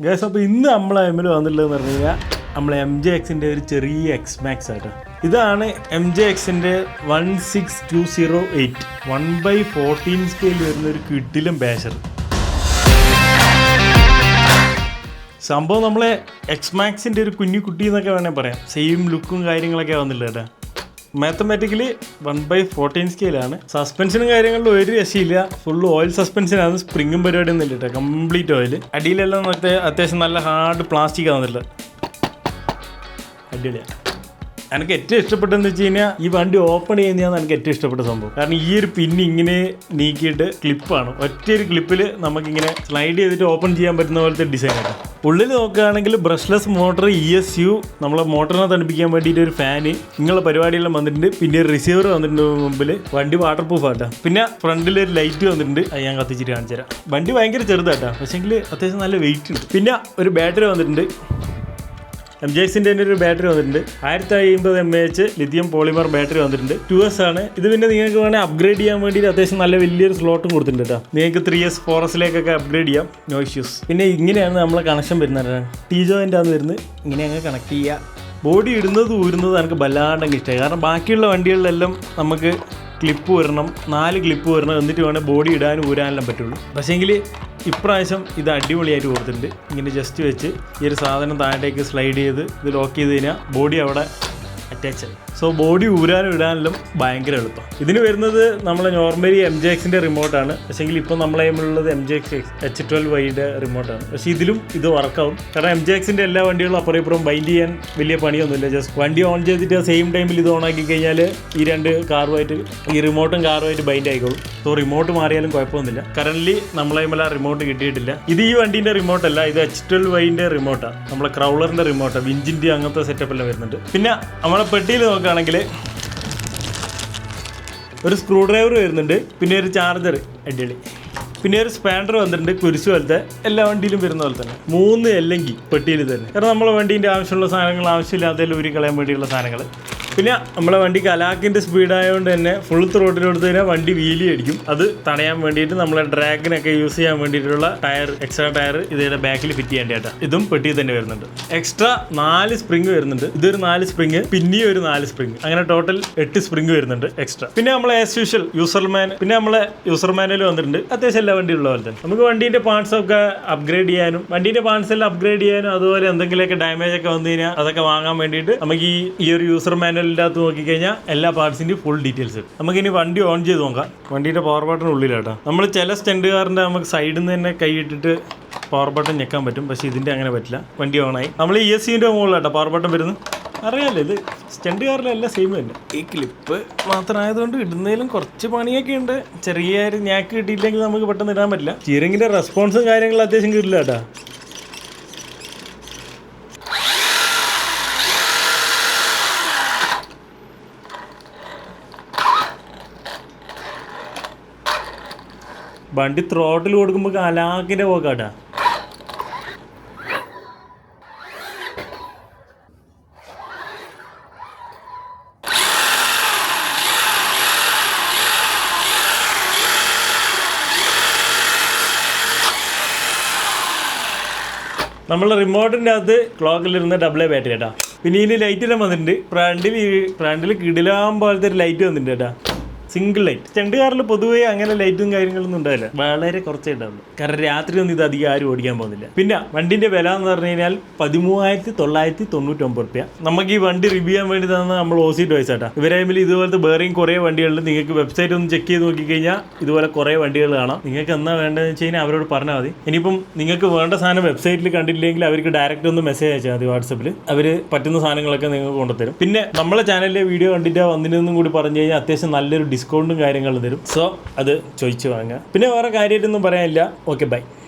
Guys, അപ്പോൾ ഇന്ന് നമ്മളെ എമ്മിൽ വന്നിട്ടുള്ളതെന്ന് പറഞ്ഞു കഴിഞ്ഞാൽ നമ്മളെ MJ-Xന്റെ ഒരു ചെറിയ X-Max ആട്ടോ. ഇതാണ് MJ-Xന്റെ 16208 1/14 സ്കെയിൽ വരുന്ന ഒരു കിടിലം ബാഷർ. സംഭവം നമ്മളെ X-Maxന്റെ ഒരു കുഞ്ഞു കുട്ടി എന്നൊക്കെ വേണേൽ പറയാം. സെയിം ലുക്കും കാര്യങ്ങളൊക്കെ വന്നില്ല കേട്ടോ. മാത്തമാറ്റിക്കലി 1/14 സ്കെയിലാണ്. സസ്പെൻഷനും കാര്യങ്ങളിലും ഒരു രക്ഷയില്ല. Full oil സസ്പെൻഷനാണ്. സ്പ്രിങ്ങും പരിപാടിയൊന്നും ഇല്ല കേട്ടോ. Complete oil. അടിയിലെല്ലാം അത്യാവശ്യം നല്ല ഹാർഡ് പ്ലാസ്റ്റിക് ആവുന്നില്ല. അടിപൊളിയാണ്. എനിക്ക് ഏറ്റവും ഇഷ്ടപ്പെട്ടതെന്ന് വെച്ച് കഴിഞ്ഞാൽ ഈ വണ്ടി ഓപ്പൺ ചെയ്യുന്നതാണ് എനിക്ക് ഏറ്റവും ഇഷ്ടപ്പെട്ട സംഭവം. കാരണം ഈ ഒരു പിന്ന് ഇങ്ങനെ നീക്കിയിട്ട് ക്ലിപ്പാണ്. ഒറ്റയൊരു ക്ലിപ്പിൽ നമുക്കിങ്ങനെ സ്ലൈഡ് ചെയ്തിട്ട് ഓപ്പൺ ചെയ്യാൻ പറ്റുന്ന പോലത്തെ ഡിസൈനാണ്. ഉള്ളിൽ നോക്കുകയാണെങ്കിൽ ബ്രഷ്ലെസ് മോട്ടർ, ESU, നമ്മളെ മോട്ടറിനെ തണുപ്പിക്കാൻ വേണ്ടിയിട്ട് ഒരു ഫാന്, ഇങ്ങനെയുള്ള പരിപാടിയെല്ലാം വന്നിട്ടുണ്ട്. പിന്നെ ഒരു റിസീവർ വന്നിട്ടുണ്ട് മുമ്പിൽ. വണ്ടി വാട്ടർ പ്രൂഫ് ആട്ടോ. പിന്നെ ഫ്രണ്ടിൽ ഒരു ലൈറ്റ് വന്നിട്ടുണ്ട്. അത് ഞാൻ കത്തിച്ചിട്ട് കാണിച്ചു തരാം. വണ്ടി ഭയങ്കര ചെറുതാട്ടോ, പക്ഷേങ്കിൽ അത്യാവശ്യം നല്ല വെയിറ്റ് ഉണ്ട്. പിന്നെ ഒരു ബാറ്ററി വന്നിട്ടുണ്ട്. MJ-Xന്റെ ഒരു ബാറ്ററി വന്നിട്ടുണ്ട്. 1050 mAh ലിഥിയം പോളിമർ ബാറ്ററി വന്നിട്ടുണ്ട്. 2S ആണ് ഇത്. പിന്നെ നിങ്ങൾക്ക് വേണമെങ്കിൽ അപ്ഗ്രേഡ് ചെയ്യാൻ വേണ്ടിയിട്ട് അത്യാവശ്യം നല്ല വലിയൊരു സ്ലോട്ടും കൊടുത്തിട്ടുണ്ട് കേട്ടോ. നിങ്ങൾക്ക് 3S 4Sലേക്കൊക്കെ അപ്ഗ്രേഡ് ചെയ്യാം, നോ ഇഷ്യൂസ്. പിന്നെ ഇങ്ങനെയാണ് നമ്മളെ കണക്ഷൻ വരുന്നത്. T-joint ആണ് വരുന്നത്. ഇങ്ങനെ അങ്ങ് കണക്ട് ചെയ്യുക. ബോഡി ഇടുന്നത് ഊരുന്നത് എനിക്ക് വല്ലാണ്ടെങ്കിൽ ഇഷ്ടമായി. കാരണം ബാക്കിയുള്ള വണ്ടികളിലെല്ലാം നമുക്ക് ക്ലിപ്പ് വരണം, 4 ക്ലിപ്പ് വരണം, എന്നിട്ട് വേണേൽ ബോഡി ഇടാനും ഊരാനെല്ലാം പറ്റുള്ളൂ. പക്ഷേങ്കിൽ ഇപ്രാവശ്യം ഇത് അടിപൊളിയായിട്ട് കൊടുത്തിട്ടുണ്ട്. ഇങ്ങനെ ജസ്റ്റ് വെച്ച് ഈ ഒരു സാധനം താഴേക്ക് സ്ലൈഡ് ചെയ്ത് ഇത് ലോക്ക് ചെയ്ത് കഴിഞ്ഞാൽ ബോഡി അവിടെ അറ്റാച്ച് ആയി. സോ ബോഡി ഊരാനും ഇടാനെല്ലാം ഭയങ്കര എളുപ്പം. ഇതിന് വരുന്നത് നമ്മളെ നോർമലി MJ-Xന്റെ റിമോട്ടാണ്. പക്ഷേങ്കിൽ ഇപ്പോൾ നമ്മളെ ഉള്ളത് MJ-X H12Yയുടെ റിമോട്ടാണ്. പക്ഷേ ഇതിലും ഇത് വർക്കാവും. കാരണം MJ-Xന്റെ എല്ലാ വണ്ടികളും അപ്പുറം ഇപ്പുറം ബൈൻഡ് ചെയ്യാൻ വലിയ പണിയൊന്നുമില്ല. ജസ്റ്റ് വണ്ടി ഓൺ ചെയ്തിട്ട് സെയിം ടൈമിൽ ഇത് ഓൺ ആക്കി കഴിഞ്ഞാൽ ഈ രണ്ട് കാറുമായിട്ട്, ഈ റിമോട്ടും കാറുമായിട്ട് ബൈൻഡ് ആയിക്കോളും. സോ റിമോട്ട് മാറിയാലും കുഴപ്പമൊന്നുമില്ല. കറന്റ് നമ്മളെ റിമോട്ട് കിട്ടിയിട്ടില്ല. ഇത് ഈ വണ്ടീൻ്റെ റിമോട്ടല്ല, ഇത് H12Yന്റെ റിമോട്ടാണ്. നമ്മളെ ക്രൗളറിൻ്റെ റിമോട്ടാണ്. വിഞ്ചിൻ്റെ അങ്ങനത്തെ സെറ്റപ്പ് എല്ലാം വരുന്നുണ്ട്. പിന്നെ നമ്മളെ പെട്ടിയിൽ നോക്കുകയാണെങ്കിൽ ഒരു സ്ക്രൂ ഡ്രൈവർ വരുന്നുണ്ട്. പിന്നെ ഒരു ചാർജർ അടിപൊളി. പിന്നെ ഒരു സ്പാൻഡർ വന്നിട്ടുണ്ട്, കുരിശ് പോലത്തെ. എല്ലാ വണ്ടിയിലും വരുന്ന പോലെ തന്നെ 3 അല്ലെങ്കിൽ പെട്ടിയിൽ തന്നെ. കാരണം നമ്മളെ വണ്ടീൻ്റെ ആവശ്യമുള്ള സാധനങ്ങൾ, ആവശ്യമില്ലാത്തതിൽ ഊരി കളയാൻ വേണ്ടിയുള്ള സാധനങ്ങൾ. പിന്നെ നമ്മളെ വണ്ടിക്ക് അലാക്കിൻ്റെ സ്പീഡായതുകൊണ്ട് തന്നെ ഫുൾ ത്രോട്ടിൽ കൊടുത്തു കഴിഞ്ഞാൽ വണ്ടി വീലി അടിക്കും. അത് തടയാൻ വേണ്ടിയിട്ട് നമ്മളെ ഡ്രാഗിനൊക്കെ യൂസ് ചെയ്യാൻ വേണ്ടിയിട്ടുള്ള ടയർ, എക്സ്ട്രാ ടയർ ഇതിയുടെ ബാക്കിൽ ഫിറ്റ് ചെയ്യേണ്ടതായിട്ടാണ്. ഇതും പെട്ടിയിൽ തന്നെ വരുന്നുണ്ട്. എക്സ്ട്രാ 4 സ്പ്രിങ് വരുന്നുണ്ട്. ഇതൊരു 4 സ്പ്രിങ്, പിന്നെയും ഒരു 4 സ്പ്രിങ്, അങ്ങനെ ടോട്ടൽ 8 സ്പ്രിങ് വരുന്നുണ്ട് എക്സ്ട്രാ. പിന്നെ നമ്മളെ ആസ് യൂഷ്വൽ പിന്നെ നമ്മളെ യൂസർ മാനുവൽ വന്നിട്ടുണ്ട്. അത്യാവശ്യം എല്ലാ വണ്ടിയുള്ള പോലെ തന്നെ. നമുക്ക് വണ്ടീൻ്റെ പാർട്സ് ഒക്കെ അപ്ഗ്രേഡ് ചെയ്യാനും, വണ്ടീൻ്റെ പാർട്സ് എല്ലാം അപ്ഗ്രേഡ് ചെയ്യാനും, അതുപോലെ എന്തെങ്കിലുമൊക്കെ ഡാമേജ് ഒക്കെ വന്നു കഴിഞ്ഞാൽ അതൊക്കെ വാങ്ങാൻ വേണ്ടിയിട്ട് നമുക്ക് ഈ ഒരു യൂസർ മാനുവൽ ിനകത്ത് നോക്കിക്കഴിഞ്ഞാൽ എല്ലാ പാർട്സിൻ്റെയും ഫുൾ ഡീറ്റെയിൽസ്. നമുക്കിനി വണ്ടി ഓൺ ചെയ്ത് നോക്കാം. വണ്ടിയുടെ പവർ ബട്ടൺ ഉള്ളിലാട്ടോ. നമ്മൾ ചില സ്റ്റണ്ടുകാരൻ്റെ നമുക്ക് സൈഡിൽ നിന്ന് തന്നെ കൈ ഇട്ടിട്ട് പവർ ബട്ടൺ ഞെക്കാൻ പറ്റും. പക്ഷേ ഇതിൻ്റെ അങ്ങനെ പറ്റില്ല. വണ്ടി ഓണായി. നമ്മൾ ESCൻ്റെ മുകളിലാട്ടോ പവർ ബട്ടൺ വരുന്നത്. അറിയാമല്ലോ, ഇത് സ്റ്റണ്ട് കാറിലെല്ലാം സെയിം തന്നെ. ഈ ക്ലിപ്പ് മാത്രമായതുകൊണ്ട് ഇടുന്നതിലും കുറച്ച് പണിയൊക്കെ ഉണ്ട്. ചെറിയ ഞാക്ക് കിട്ടിയില്ലെങ്കിൽ നമുക്ക് പെട്ടെന്ന് ഇടാൻ പറ്റില്ല. സ്റ്റിയറിംഗിൻ്റെ റെസ്പോൺസും കാര്യങ്ങളും അത്യാവശ്യം കിട്ടില്ല കേട്ടോ. വണ്ടി ത്രോട്ടിൽ കൊടുക്കുമ്പോൾ അലാക്കിൻ്റെ പോക്കാട്ടാ. നമ്മളെ റിമോട്ടിൻ്റെ അകത്ത് ക്ലോക്കിലിരുന്ന AA ബാറ്ററി കേട്ടോ. പിന്നെ ഇതിന് ലൈറ്റെല്ലാം വന്നിട്ടുണ്ട്. ഫ്രണ്ടിൽ കിടിലാൻ പോലത്തെ ഒരു ലൈറ്റ് വന്നിട്ടുണ്ട് കേട്ടോ. Single light. സ്റ്റണ്ട് കാറിൽ പൊതുവേ അങ്ങനെ ലൈറ്റും കാര്യങ്ങളൊന്നും ഉണ്ടാവില്ല, വളരെ കുറച്ചേ ഉണ്ടാവുള്ളൂ. കാരണം രാത്രി ഒന്നും ഇത് അധികം ആരും ഓടിക്കാൻ പോകുന്നില്ല. പിന്നെ വണ്ടിൻ്റെ വില എന്ന് പറഞ്ഞു കഴിഞ്ഞാൽ 13,999 രൂപ. നമുക്ക് ഈ വണ്ടി റിവ്യൂ ചെയ്യാൻ വേണ്ടി തന്ന നമ്മൾ OC ടോയ്സ് ആട്ടാ. ഇവരായ്മയിൽ ഇതുപോലത്തെ വേറെയും കുറേ വണ്ടികളിൽ നിങ്ങൾക്ക് വെബ്സൈറ്റ് ഒന്ന് ചെക്ക് ചെയ്ത് നോക്കിക്കഴിഞ്ഞാൽ ഇതുപോലെ കുറേ വണ്ടികൾ കാണാം. നിങ്ങൾക്ക് എന്നാ വേണ്ടതെന്ന് വെച്ച് കഴിഞ്ഞാൽ അവരോട് പറഞ്ഞാൽ മതി. ഇനിയിപ്പം നിങ്ങൾക്ക് വേണ്ട സാധനം വെബ്സൈറ്റിൽ കണ്ടില്ലെങ്കിൽ അവർക്ക് ഡയറക്റ്റ് ഒന്ന് മെസ്സേജ് അയച്ചാൽ മതി വാട്സപ്പിൽ. അവർ പറ്റുന്ന സാധനങ്ങളൊക്കെ നിങ്ങൾക്ക് കൊണ്ടുതരും. പിന്നെ നമ്മളെ ചാനലിലെ വീഡിയോ കണ്ടിട്ട് വന്നിരുന്നും കൂടി പറഞ്ഞു കഴിഞ്ഞാൽ അത്യാവശ്യം നല്ലൊരു ഡിസ്കൗണ്ടും കാര്യങ്ങളും തരും. സോ അത് ചോദിച്ചു വാങ്ങുക. പിന്നെ വേറെ കാര്യമായിട്ടൊന്നും പറയാനില്ല. Okay, by.